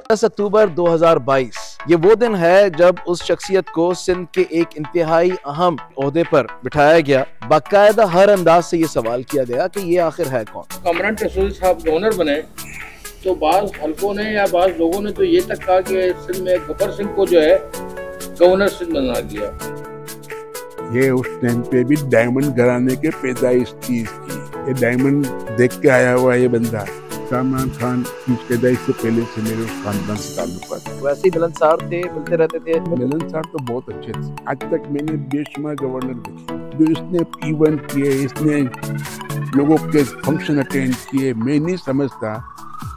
10 अक्टूबर 2022 ये वो दिन है जब उस शख्सियत को सिंध के एक इंतहाई अहम ओहदे पर बिठाया गया। बाकायदा हर अंदाज से ये सवाल किया गया कि ये आखिर है कौन। कामरान टेसोरी साहब गवर्नर बने तो बाज़ हल्कों ने या बाज़ लोगों ने तो ये तक कहा कि सिंध में गब्बर सिंह को जो है गवर्नर सिंध बना दिया। ये उस टाइम पे भी डायमंड घराने के पैदाइश थी इसकी। ये डायमंड देख के आया हुआ ये बंदा। कामरान खान की पैदाइश से पहले से मेरे उस खानदान से ताल्लुकात थे। वैसे ही मिलनसार थे, मिलते रहते थे। मिलनसार तो बहुत अच्छे थे। आज तक मैंने बेशुमार गवर्नर देखे जो इसने इवेंट किए, इसने लोगों के फंक्शन अटेंड किए। मैं नहीं समझता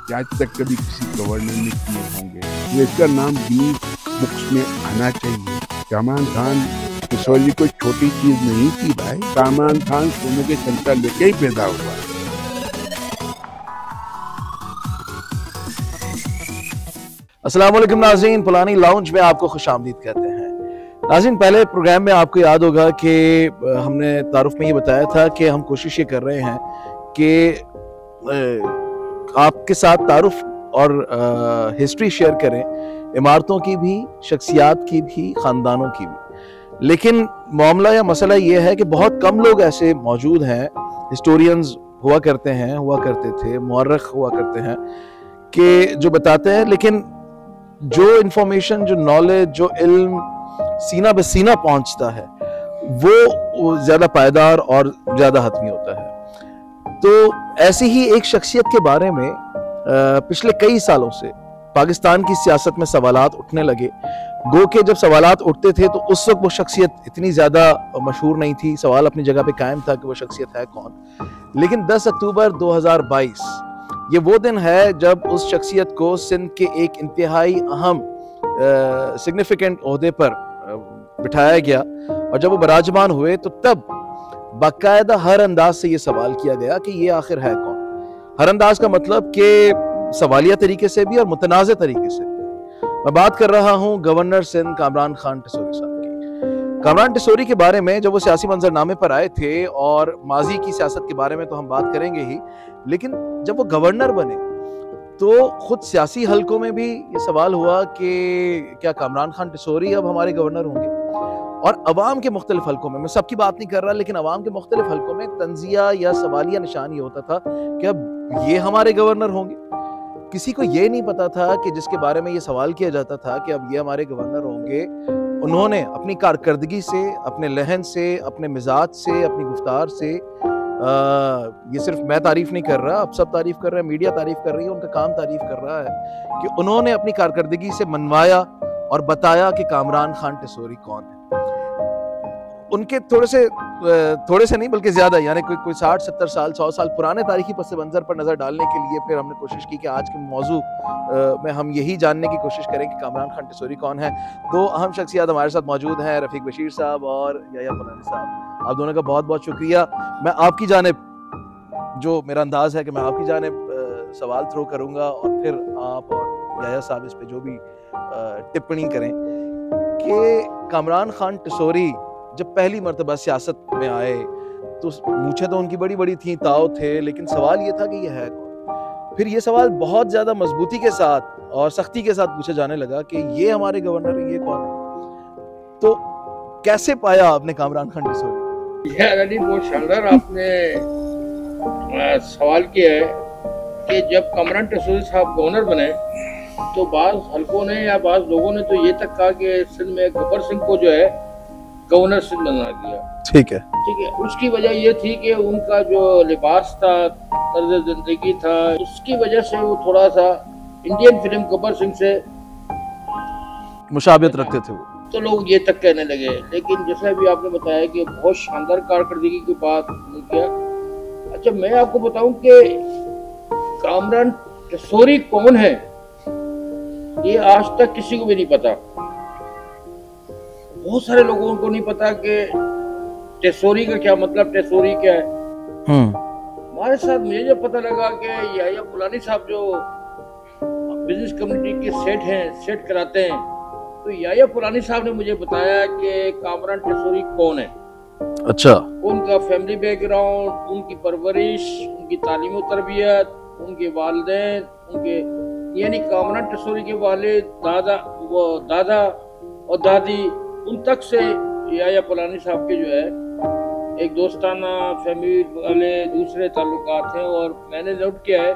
कि आज तक कभी किसी गवर्नर ने किए होंगे। तो इसका नाम गिनीज बुक्स में आना चाहिए। कामरान खान टेसोरी कोई छोटी चीज नहीं थी भाई। कामरान खान सोने के संता लेके ही पैदा हुआ। अस्सलाम वालेकुम नाज़रीन, पुलानी लाउंज में आपको खुशामदीद कहते हैं। नाज़रीन, पहले प्रोग्राम में आपको याद होगा कि हमने तारुफ में ये बताया था कि हम कोशिश ये कर रहे हैं कि आपके साथ तारुफ और हिस्ट्री शेयर करें, इमारतों की भी, शख्सियात की भी, ख़ानदानों की भी। लेकिन मामला या मसला ये है कि बहुत कम लोग ऐसे मौजूद हैं, हिस्टोरियंस हुआ करते हैं, हुआ करते थे, मुअर्रिख हुआ करते हैं कि जो बताते हैं, लेकिन जो इंफॉर्मेशन, जो नॉलेज, जो इल्म सीना बसीना पहुंचता है वो ज्यादा पायदार और ज्यादा हतमी होता है। तो ऐसी ही एक शख्सियत के बारे में पिछले कई सालों से पाकिस्तान की सियासत में सवालात उठने लगे। गो के जब सवालात उठते थे तो उस वक्त वो शख्सियत इतनी ज्यादा मशहूर नहीं थी। सवाल अपनी जगह पे कायम था कि वो शख्सियत है कौन। लेकिन 10 अक्टूबर 2022 ये वो दिन है जब उस शख्सियत को सिंध के एक इंतहाई अहम सिग्निफिकेंट ओहदे पर बिठाया गया। और जब वो बराजमान हुए तो तब बाकायदा हर अंदाज से ये सवाल किया गया कि ये आखिर है कौन। हर अंदाज का मतलब कि सवालिया तरीके से भी और मुतनाज़े तरीके से भी। मैं बात कर रहा हूँ गवर्नर सिंध कामरान खान टेसोरी साहब की। कामरान टेसोरी के बारे में जब वो सियासी मंजरनामे पर आए थे, और माजी की सियासत के बारे में तो हम बात करेंगे ही, लेकिन जब वो गवर्नर बने तो खुद सियासी हलकों में भी ये सवाल हुआ कि क्या कामरान खान टेसोरी अब हमारे गवर्नर होंगे। और अवाम के मुख्तलिफ हलकों में, मैं सबकी बात नहीं कर रहा, लेकिन अवाम के मुख्तलिफ हलकों में तंजिया या सवालिया निशान ये होता था कि अब ये हमारे गवर्नर होंगे। किसी को ये नहीं पता था कि जिसके बारे में ये सवाल किया जाता था कि अब ये हमारे गवर्नर होंगे, उन्होंने अपनी कारकर्दगी से, अपने लहन से, अपने मिजाज से, अपनी गुफ्तार से, ये सिर्फ मैं तारीफ नहीं कर रहा, अब सब तारीफ कर रहे हैं, मीडिया तारीफ कर रही है, उनका काम तारीफ कर रहा है कि उन्होंने अपनी कारकर्दगी से मनवाया और बताया कि कामरान खान टेसोरी कौन है। उनके थोड़े से नहीं बल्कि ज्यादा, यानी कोई 60-70 साल, 100 साल पुराने तारीखी पस मंजर पर नजर डालने के लिए फिर हमने कोशिश की कि आज के मौजू में हम यही जानने की कोशिश करें कि कामरान खान टेसोरी कौन है। दो अहम शख्सियत हमारे साथ मौजूद हैं, रफीक बशीर साहब और याया पुलानी साहब। आप दोनों का बहुत बहुत शुक्रिया। मैं आपकी जानिब, जो मेरा अंदाज है कि मैं आपकी जानिब सवाल थ्रो करूंगा और फिर आप और याया साहब इस पे जो भी टिप्पणी करें कि कामरान खान टेसोरी जब पहली मर्तबा सियासत में आए तो मूछें तो उनकी बड़ी बड़ी थी, ताव थे, लेकिन सवाल ये था कि ये है कौन। फिर ये सवाल बहुत ज्यादा मजबूती के साथ और सख्ती के साथ पूछा जाने लगा कि ये हमारे गवर्नर हैं, ये कौन है। तो कैसे पाया आपने कामरान खान टेसोरी? अली, बहुत शानदार आपने सवाल किया है कि जब कामरान टेसोरी साहब गवर्नर बने तो बाज़ हल्कों ने या बाज़ लोगों ने तो ये तक कहा कि सिंध में गब्बर सिंह को जो है गवर्नर सिंध बना दिया। ठीक है। उसकी वजह ये थी कि उनका जो लिबास था, तर्ज जिंदगी था, उसकी वजह से वो थोड़ा सा इंडियन फिल्म गब्बर सिंह से मुशाबियत रखते थे वो, तो लोग ये तक कहने लगे। लेकिन जैसा भी आपने बताया कि बहुत शानदार कारकर्दगी की बात किया। अच्छा, मैं आपको बताऊं कि कामरान टेसोरी कौन है ये आज तक किसी को भी नहीं पता। बहुत सारे लोगों को नहीं पता कि टेसोरी का क्या मतलब, टेसोरी क्या है। हमारे साथ मुझे जब पता लगा कि याया पुलानी साहब जो बिजनेस कम्युनिटी के सेट कराते हैं, तो याया पुलानी साहब ने मुझे बताया कि कामरान टेसोरी कौन है। अच्छा। उनका फैमिली बैकग्राउंड, उनकी परवरिश, उनकी तालीम और तरबियत, उनके वालिदैन, उनके यानी कामरान टिसोरी के वाले दादा और दादी उन तक से याया पलानी साहब के जो है एक दोस्ताना फैमिली वाले दूसरे ताल्लुकात हैं। और मैंने नोट किया है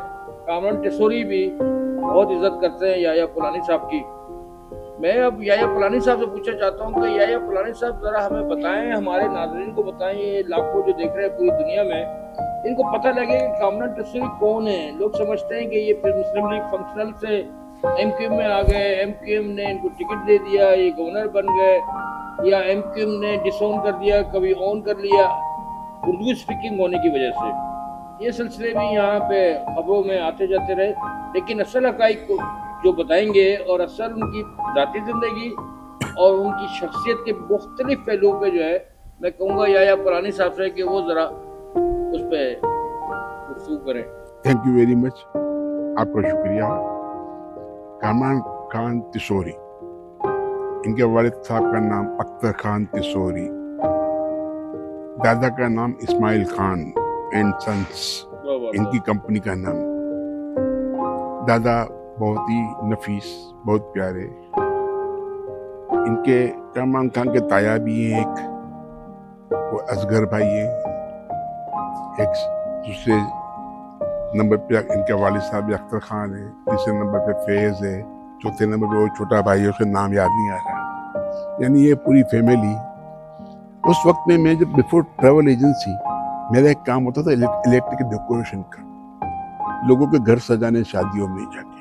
कामरान टिसोरी भी बहुत इज्जत करते हैं याया पलानी साहब की। मैं अब याया पलानी साहब से पूछना चाहता हूँ कि याया पलानी साहब जरा हमें बताएं, हमारे नाज़रीन को बताएं, ये लाखों जो देख रहे हैं पूरी दुनिया में, इनको पता लगे कि कामरान टिसोरी कौन है। लोग समझते हैं कि ये फिर मुस्लिम लीग फंक्शनल से एमक्यूएम में आ गए, एमक्यूएम ने इनको टिकट दे दिया, ये गवर्नर बन गए, या एमक्यूएम ने डिसोन कर दिया, कभी ऑन कर लिया उर्दू स्पीकिंग होने की वजह से। ये सिलसिले भी यहाँ पे खबरों में आते जाते रहे, लेकिन असल हक़ाइक़ को जो बताएंगे और असल उनकी ज़ाती ज़िंदगी और उनकी शख्सियत के मुख्तलिफ पहलुओं पे जो है मैं कहूँगा याया पलानी साहब से कि वो ज़रा उस पर गुफ्तगू करें। थैंक यू वेरी मच, आपका शुक्रिया। कामरान खान तिसोरी, इनके वालिद साहब का नाम अख्तर खान तिसोरी, दादा का नाम इस्माइल खान एंड सन्स, इनकी कंपनी का नाम। दादा बहुत ही नफीस, बहुत प्यारे। इनके कामरान खान के ताया भी हैं, एक वो असगर भाई है, एक दूसरे नंबर पे इनके वालिद साहब अख्तर खान है, तीसरे नंबर पे फैज़ है, चौथे नंबर पे वो छोटा भाई है, उसका नाम याद नहीं आ रहा। यानी ये पूरी फैमिली। उस वक्त में मैं जब बिफोर ट्रैवल एजेंसी, मेरा एक काम होता था इलेक्ट्रिक डेकोरेशन का, लोगों के घर सजाने शादियों में जाके।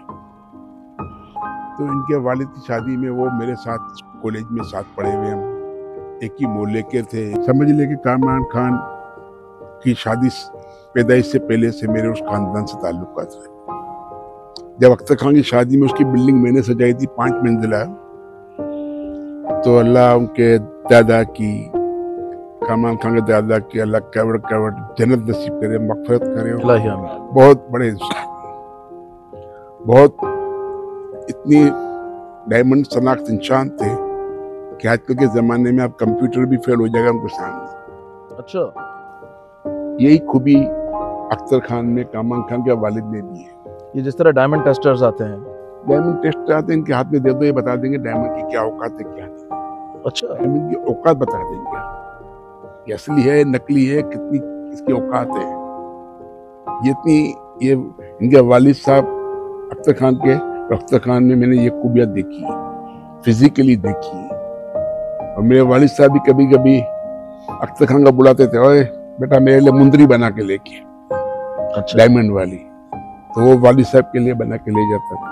तो इनके वालिद की शादी में वो मेरे साथ कॉलेज में साथ पढ़े हुए, हम एक ही मोहल्ले के थे। समझ ले कि कामरान खान की शादी पैदाइश से पहले से मेरे उस खानदान से ताल्लुकात रहे। जब अख्तर खान की शादी में उसकी बिल्डिंग मैंने सजाई थी 5 मंजिला, तो अल्लाह उनके दादा की, कामरान खान के दादा की, अल्लाह कवर जन्नत नसीब करे, मग़फ़िरत करे। बहुत बड़े, बहुत इतनी डायमंड शनाख्त इंसान थे कि आजकल के ज़माने में अब कंप्यूटर भी फेल हो जाएगा उनके सामने। अच्छा, यही खूबी अख्तर खान में, कामरान खान के वालिद में भी है। ये जिस तरह डायमंड टेस्टर्स आते हैं, डायमंड टेस्ट आते हैं, इनके हाथ में दे दो, ये बता देंगे डायमंड की क्या औकात है, क्या नहीं। अच्छा, डायमंड की औकात बता देंगे, ये असली है, नकली है, कितनी इसकी औकात है। ये इनके वालिद साहब अख्तर खान के, अख्तर खान में मैंने ये खूबियाँ देखी, फिजिकली देखी। और मेरे वालिद साहब भी कभी कभी अख्तर खान का बुलाते थे, ओए बेटा मेरे लिए मुंदरी बना के लेके, अच्छा, डायमंड वाली। तो वो वालिद साहब के लिए बना के ले जाता था।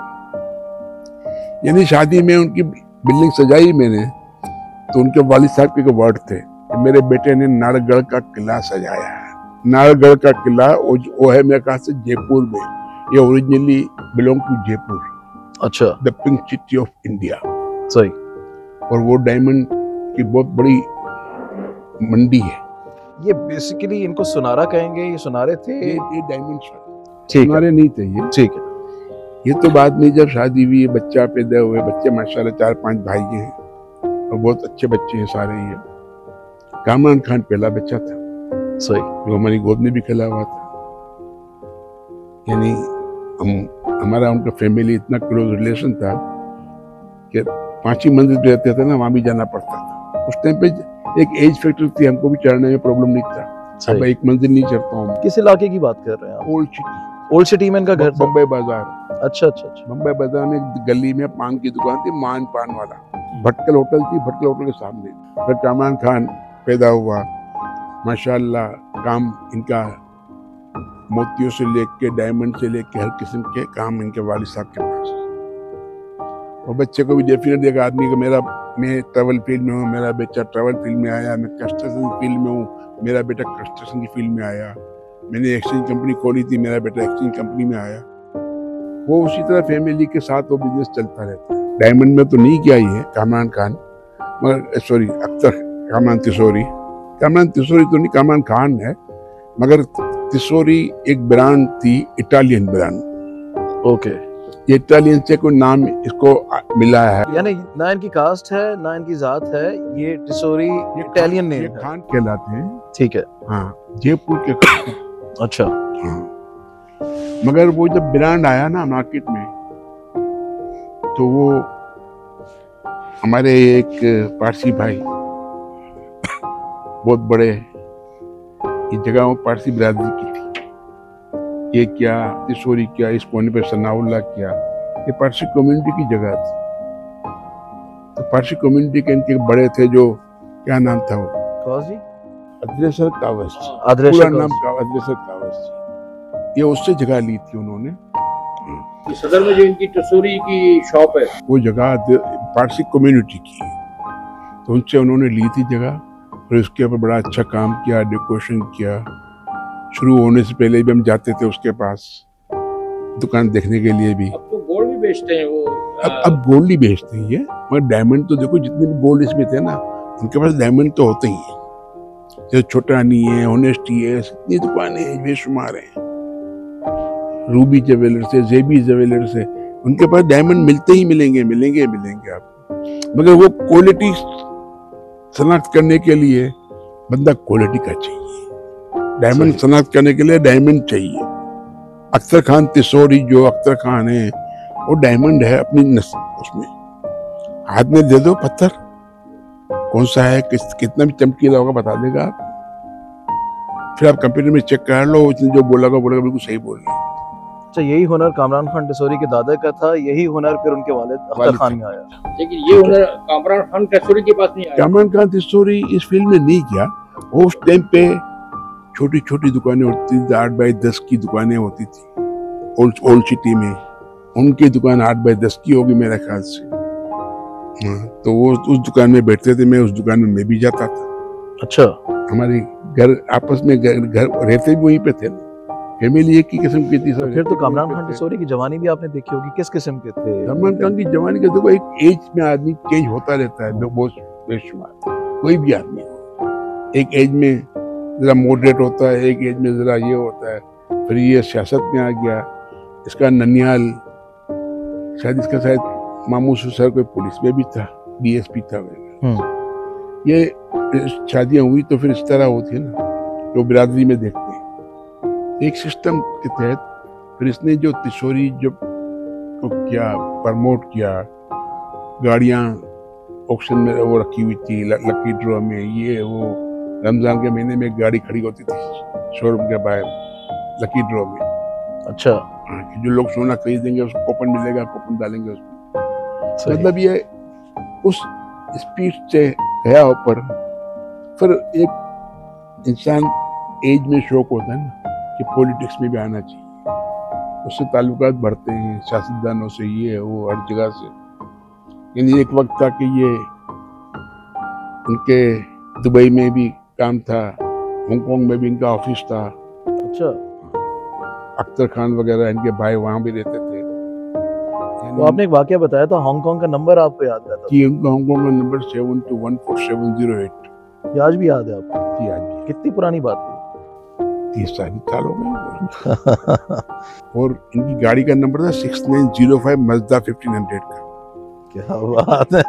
यानी शादी में उनकी बिल्डिंग सजाई मैंने, तो उनके वालिद साहब के वर्ड थे कि मेरे बेटे ने नारगढ़ का किला सजाया है। नारगढ़ का किला वो है मेरे ख्याल से जयपुर में, ये ओरिजिनली बिलोंग टू जयपुर। अच्छा, the pink city of India. सही। और वो डायमंड की बहुत बड़ी मंडी है। ये बेसिकली इनको सुनारा कहेंगे, ये सुनारे थे, ये डायमंड सुनारे नहीं थे ये। ठीक है। ये तो बाद में जब शादी हुई, बच्चा पैदा हुए, बच्चे माशाल्लाह 4-5 भाई हैं और बहुत अच्छे बच्चे हैं सारे। ये कामरान खान पहला बच्चा था, सही, जो हमारी गोद में भी खेला हुआ था। यानी हमारा उनका फैमिली इतना क्लोज रिलेशन था कि 5ही मंजिल पे रहते थे ना, वहाँ भी जाना पड़ता था। उस टाइम पे एक एज फैक्टर थी, हमको भी चढ़ने में प्रॉब्लम नहीं था। अब 1 मंजिल नहीं चढ़ता हूँ। किस इलाके की बात कर रहे हैं आप? Old city. ओल्ड सिटी में इनका घर था? बम्बई बाजार। अच्छा अच्छा अच्छा। बम्बई बाजार में एक गली में पान की दुकान थी, मान पान वाला, भटकल होटल थी, भटकल होटल के सामने। फिर कामरान खान पैदा हुआ, माशाल्लाह काम इनका मोतियों से लेके, डायमंड से लेके हर किस्म के काम इनके वालिद साहब के पास। और बच्चे को भी डेफिनेटली एक आदमी को, मैं ट्रैवल फील्ड में हूँ, मेरा बच्चा ट्रैवल फील्ड में आया, मैं कंस्ट्रक्शन फील्ड में हूँ, मेरा बेटा कंस्ट्रक्शन की फील्ड में आया, मैंने एक्सचेंज कंपनी खोली थी, मेरा बेटा एक्सचेंज कंपनी में आया। वो उसी तरह फैमिली के साथ वो बिजनेस चलता रहता है। डायमंड में तो नहीं किया ही है कामरान खान, मगर सॉरी अख्तर कामरान तिसोरी तो नहीं, कामरान खान है, मगर तिसोरी एक ब्रांड थी, इटालियन ब्रांड। ओके, ये इटालियन से कोई नाम इसको मिला है, यानी ना इनकी कास्ट है ना इनकी जात है, ये तिसोरी इटालियन नेम है। खान कहलाते हैं। ठीक है, हाँ, जयपुर के खान। अच्छा, हाँ, मगर वो जब ब्रांड आया ना मार्केट में, तो वो हमारे एक पारसी भाई बहुत बड़े, ये जगह पारसी बिरादरी की थी, ये क्या तिसोरी क्या, इस कोने पे सनाउल्ला क्या, ये पारसी कम्युनिटी की जगह थी। तो पारसी कम्युनिटी के इनके बड़े थे, जो क्या नाम था वो, अदरेसर कावस, पूरा नाम अदरेसर कावस जी। ये उससे जगह ली थी उन्होंने। सदर में जो इनकी तिसोरी की शॉप है, वो जगह पारसी कम्युनिटी की है, तो उनसे उन्होंने ली थी जगह। और उसके ऊपर बड़ा अच्छा काम किया, डेकोरेशन किया। शुरू होने से पहले भी हम जाते थे उसके पास दुकान देखने के लिए भी। अब तो गोल्ड भी बेचते हैं वो। अब गोल्ड ही बेचते हैं ये, मगर डायमंड तो देखो, जितने भी गोल्ड इसमें थे ना, उनके पास डायमंड तो होते ही है। जैसे छोटा नहीं है, ऑनेस्टी है, इतनी दुकानें हैं, बेशुमार हैं। रूबी ज्वेलर्स है, जेबी ज्वेलर्स है, उनके पास डायमंड मिलते ही मिलेंगे आपको। मगर वो क्वालिटी शनाख्त करने के लिए बंदा क्वालिटी का चाहिए। डायमंड शनाख्त करने के लिए डायमंड चाहिए। अख्तर खान तिसोरी, जो अख्तर खान है, वो डायमंड है अपनी उसमें। हाथ में दे दो पत्थर, कौन सा है, कितना भी चमकीला होगा बता देगा आप। फिर आप कंप्यूटर में चेक कर लो, उसने जो बोला बिल्कुल सही बोल रहे हैं। अच्छा, यही हुनर कामरान खान टिसोरी के दादा का था, यही हुनर फिर उनके वालिद अख्तर खान में आया। लेकिन ये हुनर कामरान खान टिसोरी के पास नहीं आया। कामरान खान तिसोरी इस फील्ड में नहीं किया। वो उस टाइम पे छोटी छोटी दुकानें होती थी, 8 बाई 10 की दुकानें होती थी ओल्ड सिटी में। उनकी दुकान 8 बाई 10 की होगी मेरे ख्याल से। तो वो उस दुकान में बैठते थे, मैं उस दुकान में मैं भी जाता था। अच्छा, हमारे घर आपस में घर रहते भी वहीं पे थे, फैमिली एक ही किस्म की थी सब। फिर तो कामरान खान टिसोरी की जवानी भी आपने देखी होगी, किस किस्म के थे? कामरान खान की जवानी का देखो, एक एज में आदमी चेंज होता रहता है, बहुत बेशुमार। कोई भी आदमी एक एज में जरा मॉडरेट होता है, एक एज में जरा ये होता है, फिर ये सियासत में आ गया। इसका ननियाल, शायद इसका शायद मामू ससुर कोई पुलिस में भी था, DSP था। ये शादियां हुई तो फिर इस तरह होती है ना, जो बिरादरी में देखते हैं एक सिस्टम के तहत। फिर इसने जो तिसोरी जो को किया, प्रमोट किया, गाड़ियां ऑक्शन में वो रखी हुई थी, लकी ड्रॉ में, ये वो रमजान के महीने में एक गाड़ी खड़ी होती थी शोरूम के बाहर, लकी ड्रॉ में। अच्छा, जो लोग सोना खरीदेंगे उसको कूपन मिलेगा, कूपन डालेंगे उसमें। मतलब ये उस स्पीड से गया ऊपर। फिर एक इंसान एज में शौक होता है ना कि पॉलिटिक्स में भी आना चाहिए, उससे ताल्लुकात बढ़ते हैं सियासतदानों से, ये वो हर जगह से। यानी एक वक्त था कि ये उनके दुबई में भी काम था, हांगकांग में भी इनका ऑफिस था। अच्छा, अख्तर खान वगैरह इनके भाई वहां भी रहते थे। तो आपने एक वाकया बताया था, हांगकांग का नंबर आपको याद रहता कि उनका हांगकांग का नंबर 72147008। ये आज भी याद है आपको? जी आज भी। कितनी पुरानी बात है? 30 साल हो गए। और इनकी गाड़ी का नंबर था 6905 मज़दा 1500 का। क्या बात है।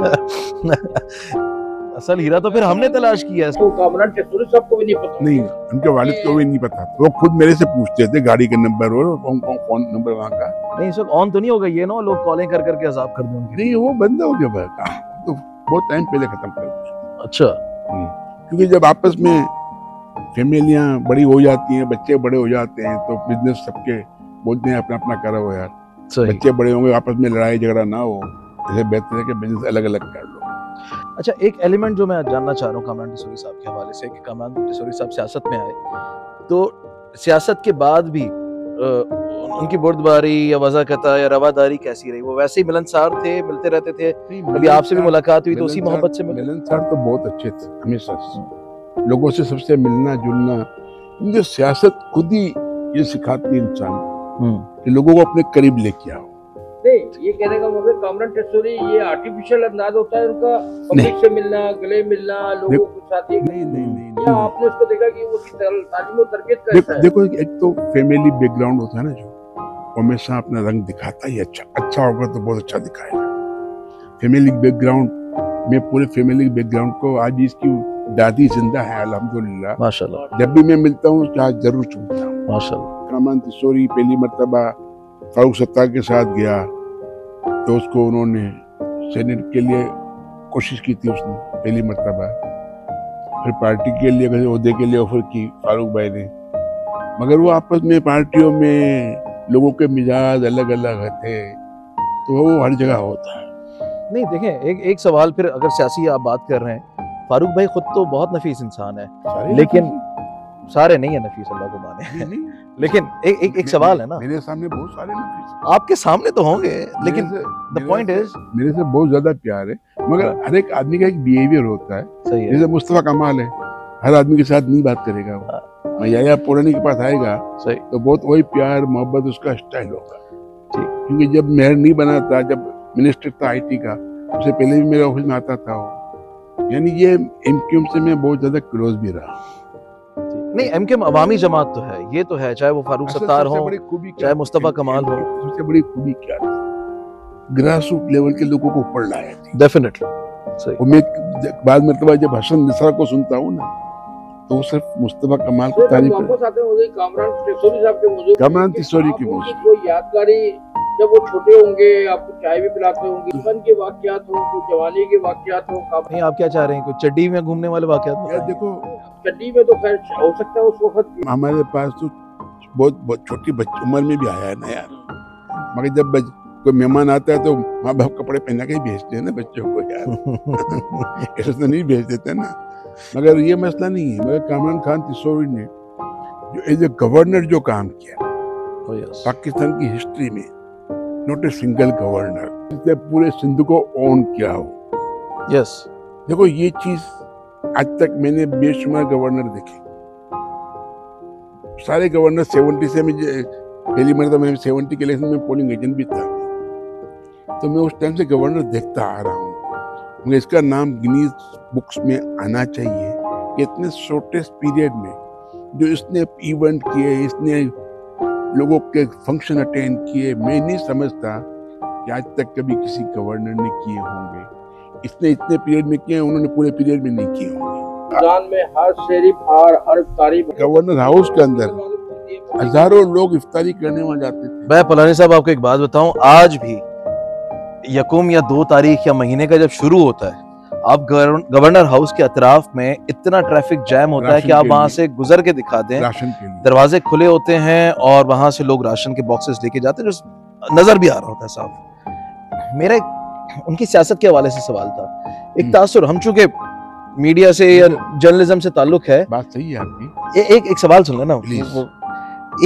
असल हीरा तो फिर हमने तलाश किया है। तो कामरान टिसोरी साहब को भी नहीं पता? नहीं, उनके वालिद को भी नहीं पता। वो खुद मेरे से पूछते थे गाड़ी का नंबर और फोन नंबर वहाँ का। नहीं, इस वक्त ऑन तो नहीं होगा ये ना, लोग कॉलिंग कर करके अजाब कर देंगे? नहीं, वो बंद हो गया, तो बहुत टाइम पहले खत्म कर दिया। अच्छा, क्योंकि जब आपस में फैमिलियां बड़ी हो जाती हैं, बच्चे बड़े हो जाते हैं, तो बिजनेस सबके बोलते हैं अपना अपना करो यार। बच्चे बड़े होंगे, आपस में लड़ाई झगड़ा ना हो, इससे बेहतर है कि बिजनेस अलग अलग कर लो। अच्छा, एक एलिमेंट जो मैं जानना चाह रहा हूँ कामरान टिसोरी साहब के हवाले से, कि कामरान टिसोरी साहब सियासत में आए, तो सियासत के बाद भी उनकी बुर्दबारी या वज़ाकता या रवादारी कैसी रही? वो वैसे ही मिलनसार थे, मिलते रहते थे? कभी आपसे भी मुलाकात हुई तो उसी मोहब्बत से मिले? मिलनसार तो बहुत अच्छे थे, हमेशा लोगों से सबसे मिलना जुलना। क्योंकि सियासत खुद ही ये सिखाती है इंसान कि लोगों को अपने करीब लेके आओ। नहीं, ये कहने का मतलब कामरान टिसोरी ये आर्टिफिशियल अंदाज होता है उनका, पब्लिक से मिलना, गले मिलना, लोगों के साथ। नहीं, या आपने उसको देखा कि वो तालीम और तरबियत का हिस्सा है? देखो, एक तो फैमिली बैकग्राउंड होता है ना, जो हमेशा अपना रंग दिखाता है। अच्छा होगा तो बहुत अच्छा दिखाएगा। फैमिली बैकग्राउंड में, पूरे फैमिली बैकग्राउंड को, आज इसकी दादी जिंदा है अल्हम्दुलिल्लाह, माशाल्लाह। जब भी मैं मिलता हूँ चाहे जरूर चूमता हूँ, माशाल्लाह। कामरान तिसोरी पहली मर्तबा फारूक सत्तार के साथ गया तो उसको उन्होंने सेनेट के लिए कोशिश की थी उसने पहली मर्तबा, फिर पार्टी के लिए किसी ओहदे के लिए ऑफर की फारूक भाई ने, मगर वो आपस में पार्टियों में लोगों के मिजाज अलग अलग थे, तो वो हर जगह होता है। नहीं देखें, एक सवाल फिर, अगर सियासी आप बात कर रहे हैं, फारूक भाई खुद तो बहुत नफीस इंसान है, लेकिन सारे नहीं है नफीस, अल्लाह को माने, लेकिन एक सवाल है ना, मेरे सामने बहुत सारे नफीस, आपके सामने तो होंगे, लेकिन द पॉइंट इज मेरे से बहुत ज्यादा प्यार है, मगर हर एक आदमी का एक बिहेवियर होता है। सही है। जैसे मुस्तफा कमाल है, हर आदमी के साथ नहीं बात करेगा वो, या पुरानी के पास आएगा सही, तो बहुत वही प्यार मोहब्बत उसका स्टाइल होगा। क्योंकि जब मेयर नहीं बना था, जब मिनिस्टर था IT का, उससे पहले भी मेरे ऑफिस में आता था वो, यानी ये MQM से मैं बहुत ज्यादा क्लोज भी रहा। नहीं, MQM अवामी जमात तो है, ये तो है, चाहे वो फारूक सत्तार हो, चाहे मुस्तफा कमाल हो। सबसे बड़ी खूबी क्या थी, ग्रास रूट लेवल के लोगों को ऊपर लाया थी। डेफिनेटली सही। और मैं बाद में जब हसन निसार को सुनता हूँ ना, तो वो सिर्फ मुस्तफा कमाल की तारीफ है। कामरान तिसोरी की कोई यादगारी, जब वो छोटे होंगे आपको चाय भी पिलाते होंगे, बचपन के वाकयात हो, कुछ जवानी के वाकयात हो। नहीं, आप क्या चाह रहे हैं, कुछ चड्डी में घूमने वाले वाकयात? यार देखो, चड्डी में तो खैर हो सकता है उस वक्त, हमारे पास तो बहुत छोटी उम्र में भी आया है ना यार, मगर जब कोई मेहमान आता है तो माँ बाप कपड़े पहना के ही भेजते हैं ना बच्चों को यार ऐसे तो नहीं भेज देते ना। मगर ये मसला नहीं है, मगर कामरान खान तिसोरी ने जो एज ए गवर्नर जो काम किया पाकिस्तान की हिस्ट्री में, नॉट ए सिंगल गवर्नर जिसने पूरे सिंध को ओन किया हो। यस, देखो ये चीज आज तक मैंने बेशुमार गवर्नर देखे, सारे गवर्नर 70 से मुझे पहली मरतबा मैंने 70 के इलेक्शन में पोलिंग एजेंट भी था, तो मैं उस टाइम से गवर्नर देखता आ रहा हूँ। मुझे इसका नाम गिनीज बुक्स में आना चाहिए कि इतने शॉर्टेस्ट पीरियड में जो इसने इवेंट किए, इसने लोगों के फंक्शन अटेंड किए, मैं नहीं समझता कि आज तक कभी किसी गवर्नर ने किए होंगे। इसने इतने पीरियड में किए, उन्होंने पूरे पीरियड में नहीं किए होंगे। में हर शरीफ हर तारीफ गवर्नर हाउस के अंदर हजारों लोग इफ्तारी करने वहां जाते थे। मैं पलानी साहब आपको एक बात बताऊं, आज भी यकम या 2 तारीख या महीने का जब शुरू होता है, आप गवर्नर हाउस के अतराफ में इतना ट्रैफिक जैम होता है कि आप वहां से गुजर के दिखा दें, राशन के लिए दरवाजे खुले होते हैं और वहां से लोग राशन के बॉक्सेस लेके जाते हैं, जो नजर भी आ रहा होता है साफ। मेरा उनकी सियासत के हवाले से सवाल था, एक तासुर, हम चूंकि मीडिया से या जर्नलिज्म से ताल्लुक है, बात सही है आपकी, एक सवाल सुन लेना,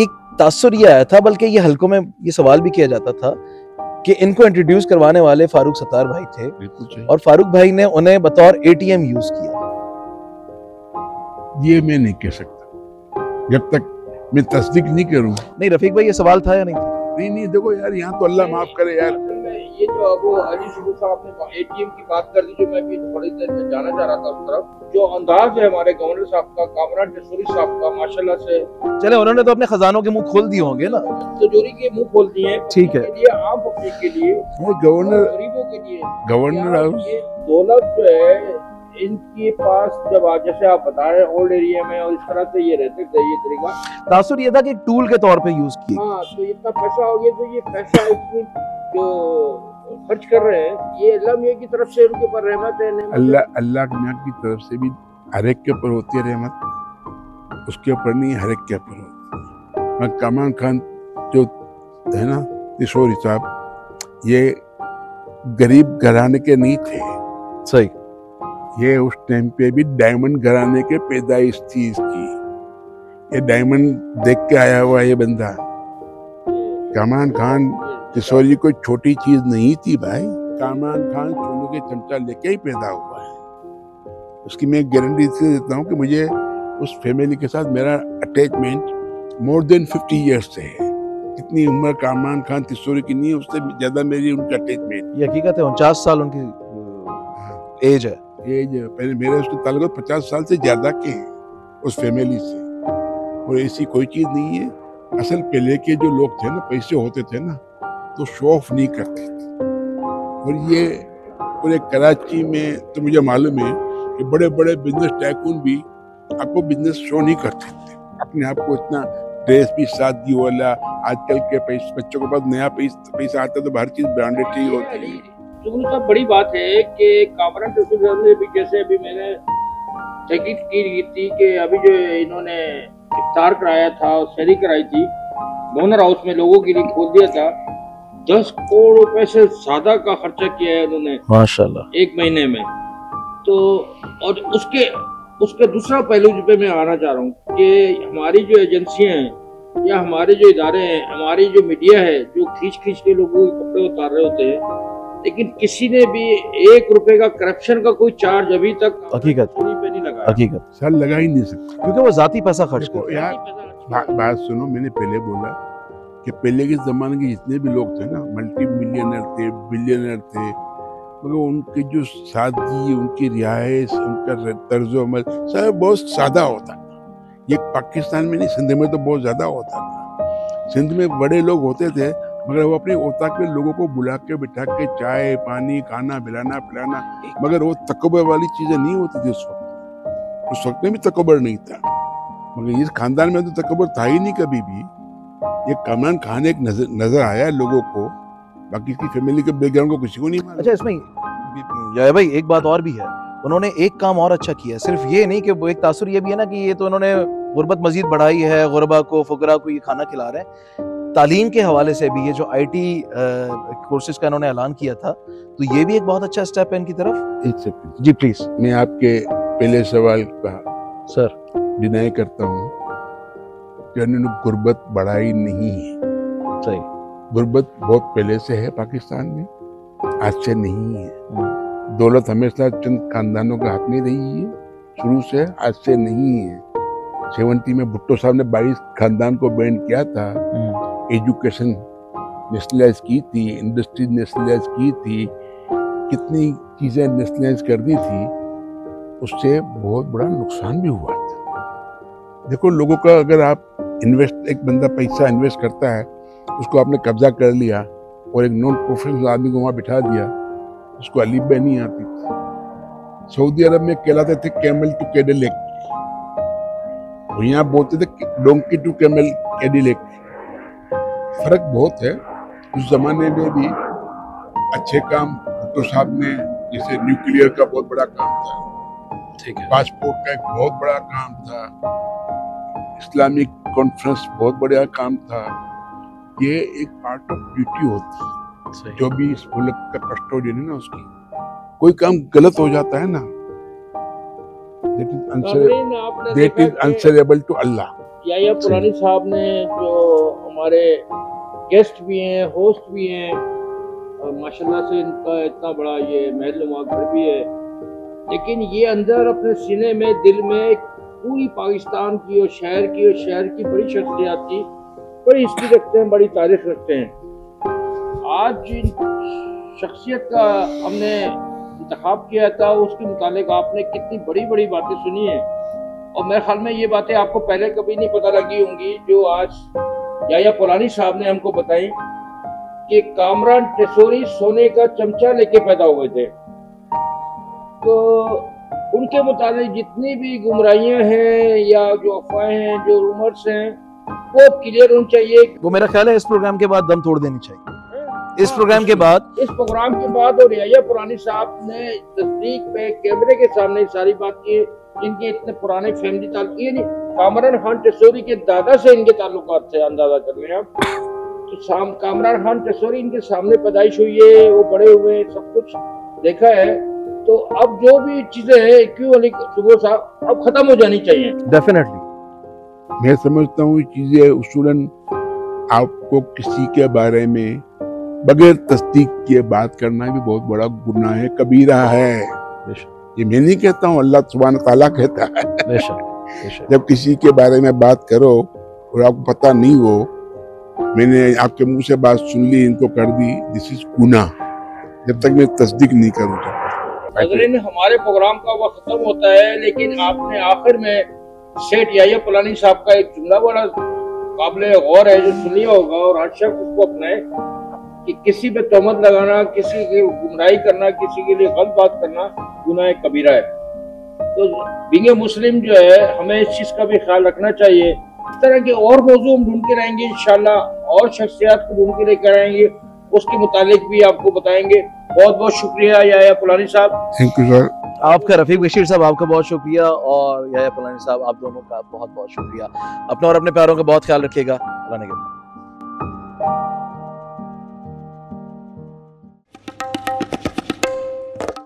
एक तासुर ये आया था, बल्कि ये हल्कों में ये सवाल भी किया जाता था कि इनको इंट्रोड्यूस करवाने वाले फारूक सत्तार भाई थे और फारूक भाई ने उन्हें बतौर ATM यूज किया। ये मैं नहीं कह सकता जब तक मैं तस्दीक नहीं करूं। नहीं रफीक भाई, ये सवाल था या नहीं? नहीं देखो यार, यहाँ तो अल्लाह माफ करे यार। ये जो अब अली शुरू साहब ने ATM की बात कर दी, जो मैं भी थोड़ी देर में जाना चाह रहा था उस तरफ, जो अंदाज है हमारे गवर्नर साहब का, कामरान तिसोरी साहब का, माशाल्लाह से चले, उन्होंने तो अपने खजानों के मुंह खोल दिए होंगे ना, तिजोरी के मुंह खोल दिए हैं, ठीक है, ये आम पब्लिक के लिए, गवर्नर गरीबों के लिए, गवर्नर हाउस ये दौलत जो है इनके पास, जब आप जैसे आप बता रहे हैं ओल्ड एरिया में और इस तरह से ये रहते थे, ये तरीका तासुर ये था कि एक टूल के तौर पे यूज किए। हाँ, तो इतना पैसा हो गया, तो ये पैसा इतनी जो खर्च कर रहे हैं, ये अल्लाह मियां की तरफ से उनके ऊपर रहमत है। अल्लाह मियां की तरफ से भी हर एक के ऊपर होती है रहमत, उसके ऊपर नहीं, हर एक के ऊपर होती है। मैं कामरान खान जो है ना तिसोरी साहब, ये गरीब घराने के नहीं थे, सही, ये उस टाइम पे भी डायमंड घराने के पैदाइश थी इसकी, ये डायमंड देख के आया हुआ ये बंदा। कामरान खान तिसोरी कोई छोटी चीज नहीं थी भाई, कामरान खान सोने के चमचा लेके ही पैदा हुआ है। उसकी मैं गारंटी से देता हूँ कि मुझे उस फैमिली के साथ मेरा अटैचमेंट मोर देन 50 ईयर्स से है। इतनी उम्र कामरान खान तिसोरी की नहीं है, उससे ज्यादा मेरी उनका अटैचमेंट। ये हकीकत है, 49 साल उनकी एज है। पहले मेरे उसके ताल्लुक 50 साल से ज्यादा के हैं उस फैमिली से, और ऐसी कोई चीज नहीं है। असल पहले के जो लोग थे ना, पैसे होते थे ना, तो शो ऑफ नहीं करते थे। और ये पूरे कराची में तो मुझे मालूम है कि बड़े बड़े बिजनेस टाइकून भी आपको बिजनेस शो नहीं करते थे, अपने आप को इतना ड्रेस भी सादगी वाला, आजकल के बच्चों के पास नया पैसा आता है तो हर चीज ब्रांडेड चाहिए होती है। जुगनू साहब, बड़ी बात है कि कामरान रसूल ने भी, जैसे अभी मैंने तहकीक की थी कि अभी जो इन्होंने इफ्तार कराया था और सहरी कराई थी गवर्नर हाउस में, लोगों के लिए खोल दिया था, 10 करोड़ रुपए से ज्यादा का खर्चा किया है उन्होंने माशाल्लाह 1 महीने में। तो और उसके दूसरा पहलू जिस पे मैं आना चाह रहा हूँ कि हमारी जो एजेंसियां हैं या हमारे जो इदारे हैं, हमारी जो मीडिया है, जो खींच के लोगों के कपड़े उतार रहे होते हैं, लेकिन किसी ने भी 1 रुपए का करप्शन का कोई चार्ज अभी तक हकीकत पे नहीं लगाया। हकीकत सर लगा ही नहीं सकता, क्योंकि वो जाती पैसा खर्च कर रहे हैं। यार बात सुनो, मैंने पहले बोला कि पहले के जमाने के जितने भी लोग थे ना, मल्टी मिलियनर थे, बिलियनर थे, मगर उनकी जो सादगी, उनकी रिहाइश, उनका तर्ज अमल सब बहुत सादा होता था। ये पाकिस्तान में नहीं, सिंध में तो बहुत ज्यादा होता था। सिंध में बड़े लोग होते थे, मगर वो अपने औताक में लोगों को बुला के बिठा के चाय पानी खाना खिलाना पिलाना, मगर वो तकबर वाली चीजें नहीं होती थी उस वक्त में भी तकबर नहीं था। मगर इस खानदान में तो तकबर था ही नहीं कभी भी। ये कामरान खान एक नजर आया लोगों को, बाकी इसकी फैमिली के बैकग्राउंड को किसी को नहीं मालूम। अच्छा, इसमें या भाई एक बात और भी है, उन्होंने एक काम और अच्छा किया, सिर्फ ये नहीं कि वो एक तासुर ये भी है ना कि ये तो उन्होंने गुर्बत मजीद बढ़ाई है, गुरबा को फुकरा को ये खाना खिला रहे हैं। तालीम के हवाले से भी ये जो IT कोर्सेज का इन्होंने ऐलान किया था, तो ये भी एक बहुत अच्छा स्टेप है इनकी तरफ। एक सेकंड जी प्लीज। मैं आपके पहले सवाल का सर डिनाई करता हूँ कि उन्होंने गुर्बत बढ़ाई नहीं है। सही, गुर्बत बहुत पहले से है पाकिस्तान में, आज से नहीं है। दौलत हमेशा चंद खानदानों के हाथ में रही है, शुरू से, आज से नहीं है। 70 में भुट्टो साहब ने 22 खानदान को बैन किया था, एजुकेशन नेशनलाइज की थी, इंडस्ट्री नेशनलाइज की थी, कितनी चीजें नेशनलाइज कर दी थी, उससे बहुत बड़ा नुकसान भी हुआ था। देखो, लोगों का अगर आप एक बंदा पैसा इन्वेस्ट करता है, उसको आपने कब्जा कर लिया और एक नॉन प्रोफेशनल आदमी को वहां बिठा दिया, उसको अलीफ बे नहीं आती थी। सऊदी अरब में कहलाते थे कैमल टू कैडिलेक, और यहाँ बोलते थे डोंकी टू कैमल कैडिलेक। फर्क बहुत है। उस जमाने में भी अच्छे काम भुट्टो साहब ने, जैसे न्यूक्लियर का बहुत बड़ा काम था, ठीक है, पासपोर्ट का एक बहुत बड़ा काम था, इस्लामिक कॉन्फ्रेंस बहुत बड़ा काम था। ये एक पार्ट ऑफ ड्यूटी होती है, जो भी इस मुल्क का कस्टोडियन है ना, उसकी कोई काम गलत हो जाता है ना, that is answerable to Allah। या पुरानी साहब ने, जो हमारे गेस्ट भी हैं, होस्ट भी हैं, माशाल्लाह से इनका इतना बड़ा ये महलनुमा घर भी है, लेकिन ये अंदर अपने सीने में, दिल में पूरी पाकिस्तान की और शहर की बड़ी शख्सियत की बड़ी हिस्ट्री रखते हैं, बड़ी तारीफ रखते हैं। आज जिन शख्सियत का हमने इंतखाब किया था, उसके मुतालिक आपने कितनी बड़ी बड़ी बातें सुनी हैं, और मेरे ख्याल में ये बातें आपको पहले कभी नहीं पता लगी होंगी, जो आज या पुरानी साहब ने हमको बताई कि कामरान टेसोरी सोने का चमचा लेके पैदा हुए थे। तो उनके मुताबिक जितनी भी गुमराहियां हैं या जो अफवाहें हैं, जो रूमर्स हैं, वो क्लियर होनी चाहिए। वो मेरा ख्याल है इस प्रोग्राम के बाद दम तोड़ देनी चाहिए। इस प्रोग्राम के बाद और या पुरानी साहब ने तस्दीक पे कैमरे के सामने सारी बात की, इनके इतने पुराने फैमिली ताल्लुक, ये नहीं, कामरान खान टेसोरी के दादा से इनके ताल्लुकात से अंदाजा कर लें आप। तो कामरान खान टेसोरी इनके सामने पैदाइश हुई है, वो बड़े हुए, सब कुछ देखा है। तो अब जो भी चीजें हैं क्यों वाली सुबह साहब अब खत्म हो जानी चाहिए। डेफिनेटली मैं समझता हूँ ये चीजें उसूलन आपको किसी के बारे में बगैर तस्दीक किए बात करना भी बहुत बड़ा गुनाह है, कबीरा है। ये मैं नहीं कहता हूँ, अल्लाह सुब्हान ताला कहता है। जब किसी के बारे में बात करो और आपको पता नहीं हो, मैंने आपके मुंह से बात सुन ली, इनको कर दी, दिस इज गुनाह, जब तक मैं तस्दीक नहीं करूँगा। हमारे प्रोग्राम का वक्त खत्म होता है, लेकिन आपने आखिर में सेठ या पुरानी साहब का एक जुमला बड़ा काबिल गौर है, जो सुन लिया होगा और हर शख्स उसको अपनाए, कि किसी पे तहमत लगाना, किसी की गुमराही करना, किसी के लिए गलत बात करना गुनाह कबीरा है। तो बींगे मुस्लिम जो है, हमें इस चीज का भी ख्याल रखना चाहिए इस तरह के और मौजू हम ढूंढ के रहेंगे इंशाल्लाह, और शख्सियात को ढूंढ के लेकर आएंगे, उसके मुतालिक भी आपको बताएंगे। बहुत बहुत शुक्रिया याया पुलानी साहब। Thank you sir. आपका रफीक बशीर साहब, आपका बहुत शुक्रिया, और याया पुलानी साहब आप दोनों का बहुत बहुत शुक्रिया। अपना और अपने प्यारों का बहुत ख्याल रखिएगा। अल्लाह ने